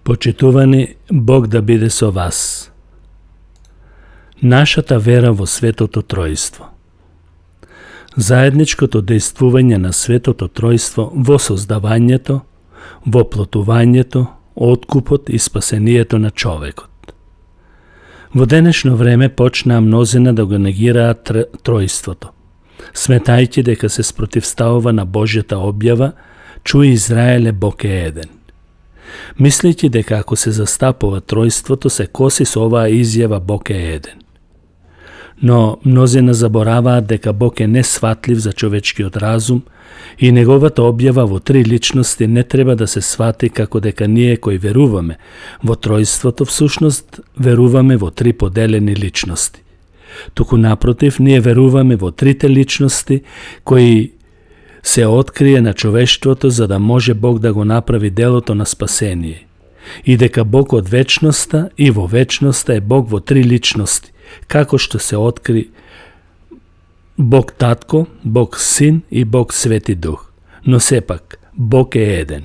Почитувани, Бог да биде со вас. Нашата вера во Светото Тројство. Заедничкото дејствување на Светото Тројство во создавањето, во плотувањето, откупот и спасението на човекот. Во денешно време почнаа мнозина да го негираат Тројството, сметајќи дека се спротивставува на Божјата објава, чуј Израеле, Бог е еден. Мислејќи дека ако се застапува Тројството, се коси со оваа изјава Бог е еден. Но мнозина забораваат дека Бог е несватлив за човечкиот разум и неговата објава во три личности не треба да се свати како дека ние кои веруваме во Тројството всушност веруваме во три поделени личности. Туку напротив, ние веруваме во трите личности кои се открие на човештвото за да може Бог да го направи делото на спасение. И дека Бог од вечноста и во вечноста е Бог во три личности, како што се откри Бог Татко, Бог Син и Бог Свети Дух. Но сепак, Бог е еден.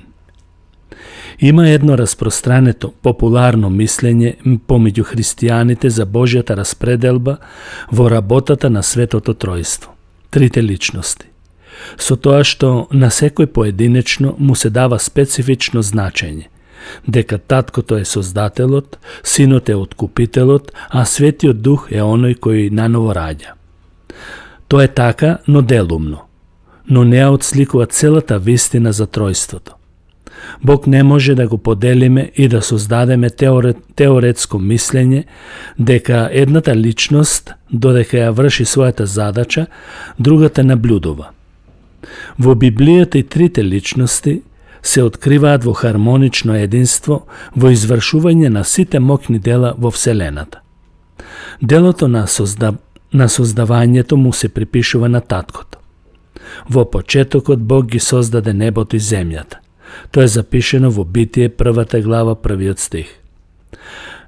Има едно распространето, популарно мислење помеѓу христијаните за Божјата распределба во работата на Светото Тројство, трите личности. Со тоа што на секој поединечно му се дава специфично значење, дека Таткото е Создателот, Синот е Откупителот, а Светиот Дух е оној кој наново раѓа. Тоа е така, но делумно, но не ја отсликува целата вистина за Тројството. Бог не може да го поделиме и да создадеме теоретско мислење дека едната личност, додека ја врши својата задача, другата наблюдува. Во Библијата и трите личности се откриваат во хармонично единство во извршување на сите моќни дела во Вселената. Делото на создавањето му се припишува на Таткото. Во почетокот Бог ги создаде небото и земјата. Тоа е запишено во Битие 1 глава 1 стих.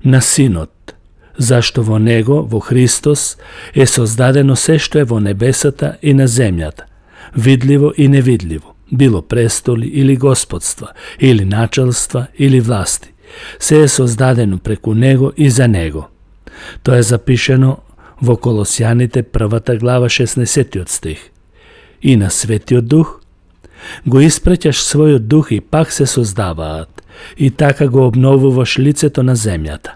На Синот, зашто во Него, во Христос, е создадено се што е во небесата и на земјата, видливо и невидливо, било престоли или господства, или началства, или власти. Се е создадено преку Него и за Него. Тоа е запишено во Колосјаните 1 глава 16 стих. И на Светиот Дух, го испраќаш својот дух и пак се создаваат, и така го обновуваш лицето на земјата.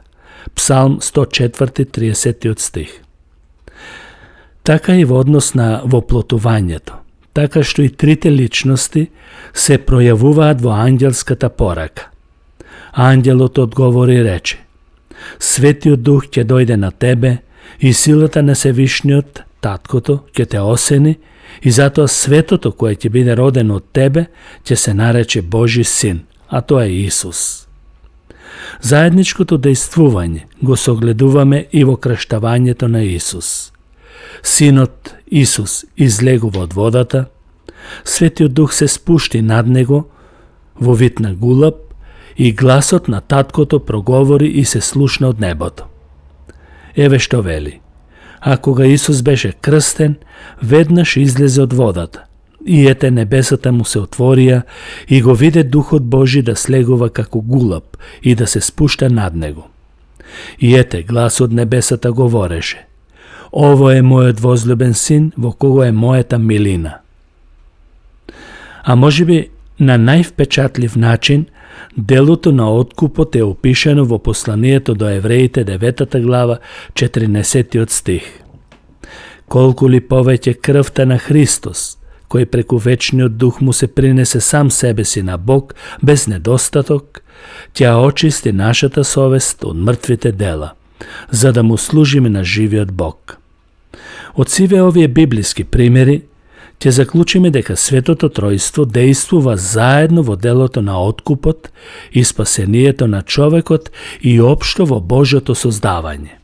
Псалм 104, 30 стих. Така и во однос на воплотувањето, така што и трите личности се пројавуваат во ангелската порака. Ангелот одговори и рече: Светиот Дух ќе дојде на тебе и силата на Севишниот, Таткото, ќе те осени, и затоа светото кое ќе биде родено од тебе ќе се нарече Божи Син, а тоа е Исус. Заедничкото дејствување го согледуваме и во крштавањето на Исус. Синот Исус излегува од водата, Светиот Дух се спушти над него во вид на гулаб и гласот на Таткото проговори и се слушна од небото. Еве што вели: а кога Исус беше крстен, веднаш излезе од водата, и ете небесата му се отворија и го виде Духот Божи да слегува како гулаб и да се спушта над него. И ете глас од небесата говореше: Ово е мојот возлюбен син, во кого е мојата милина. А можеби на највпечатлив начин делото на откупот е опишано во посланието до евреите 9 глава 14 стих. Колку ли повеќе крвта на Христос, кој преку вечниот Дух му се принесе сам себе си на Бог без недостаток, ќе очисти нашата совест од мртвите дела, за да му служиме на живиот Бог. Од сиве овие библиски примери ќе заклучиме дека Светото Тројство дејствува заедно во делото на откупот и спасението на човекот и општо во Божјото создавање.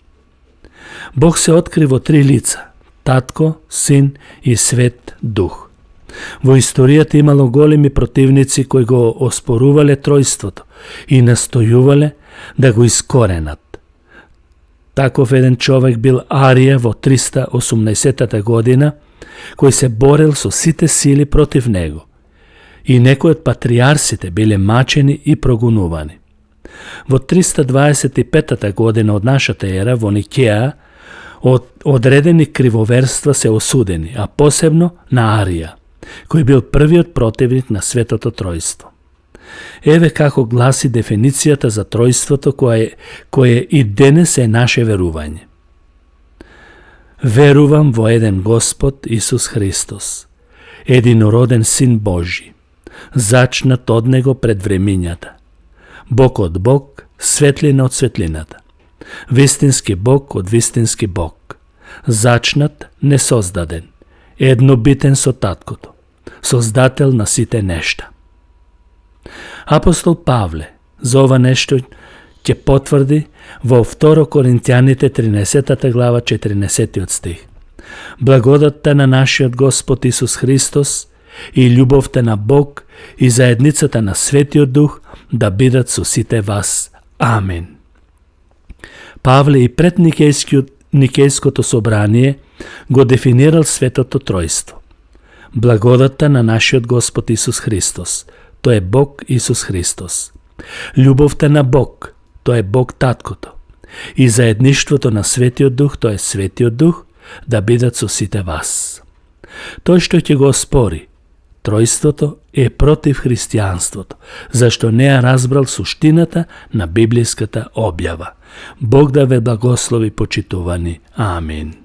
Бог се откри во три лица – Татко, Син и Свет Дух. Во историјата имало големи противници кои го оспорувале Тројството и настојувале да го искоренат. Таков еден човек бил Арија во 318 година, кој се борел со сите сили против него, и некои од патриарсите биле мачени и прогонувани. Во 325 година од нашата ера во Никеја одредени кривоверства се осудени, а посебно на Арија, кој бил првиот противник на Светото Тројство. Еве како гласи дефиницијата за тројството кое и денес е наше верување. Верувам во еден Господ Исус Христос, единороден Син Божи, зачнат од Него пред времињата, Бог од Бог, светлина од светлината, вистински Бог од вистински Бог, зачнат, несоздаден, еднобитен со Таткото, создател на сите нешта. Апостол Павле за ова нешто ќе потврди во 2 Коринтијаните 13 глава 14 стих. Благодатта на нашиот Господ Исус Христос и љубовта на Бог и заедницата на Светиот Дух да бидат со сите вас. Амин. Павле и пред Никејското собрание го дефинирал Светото Тројство. Благодатта на нашиот Господ Исус Христос, тој е Бог Исус Христос. Љубовта на Бог, тој е Бог Таткото. И заедништвото на Светиот Дух, тој е Светиот Дух, да бидат со сите вас. Тој што ќе го оспори тројството е против христијанството, зашто не ја разбрал суштината на библиската објава. Бог да ве благослови, почитувани. Амин.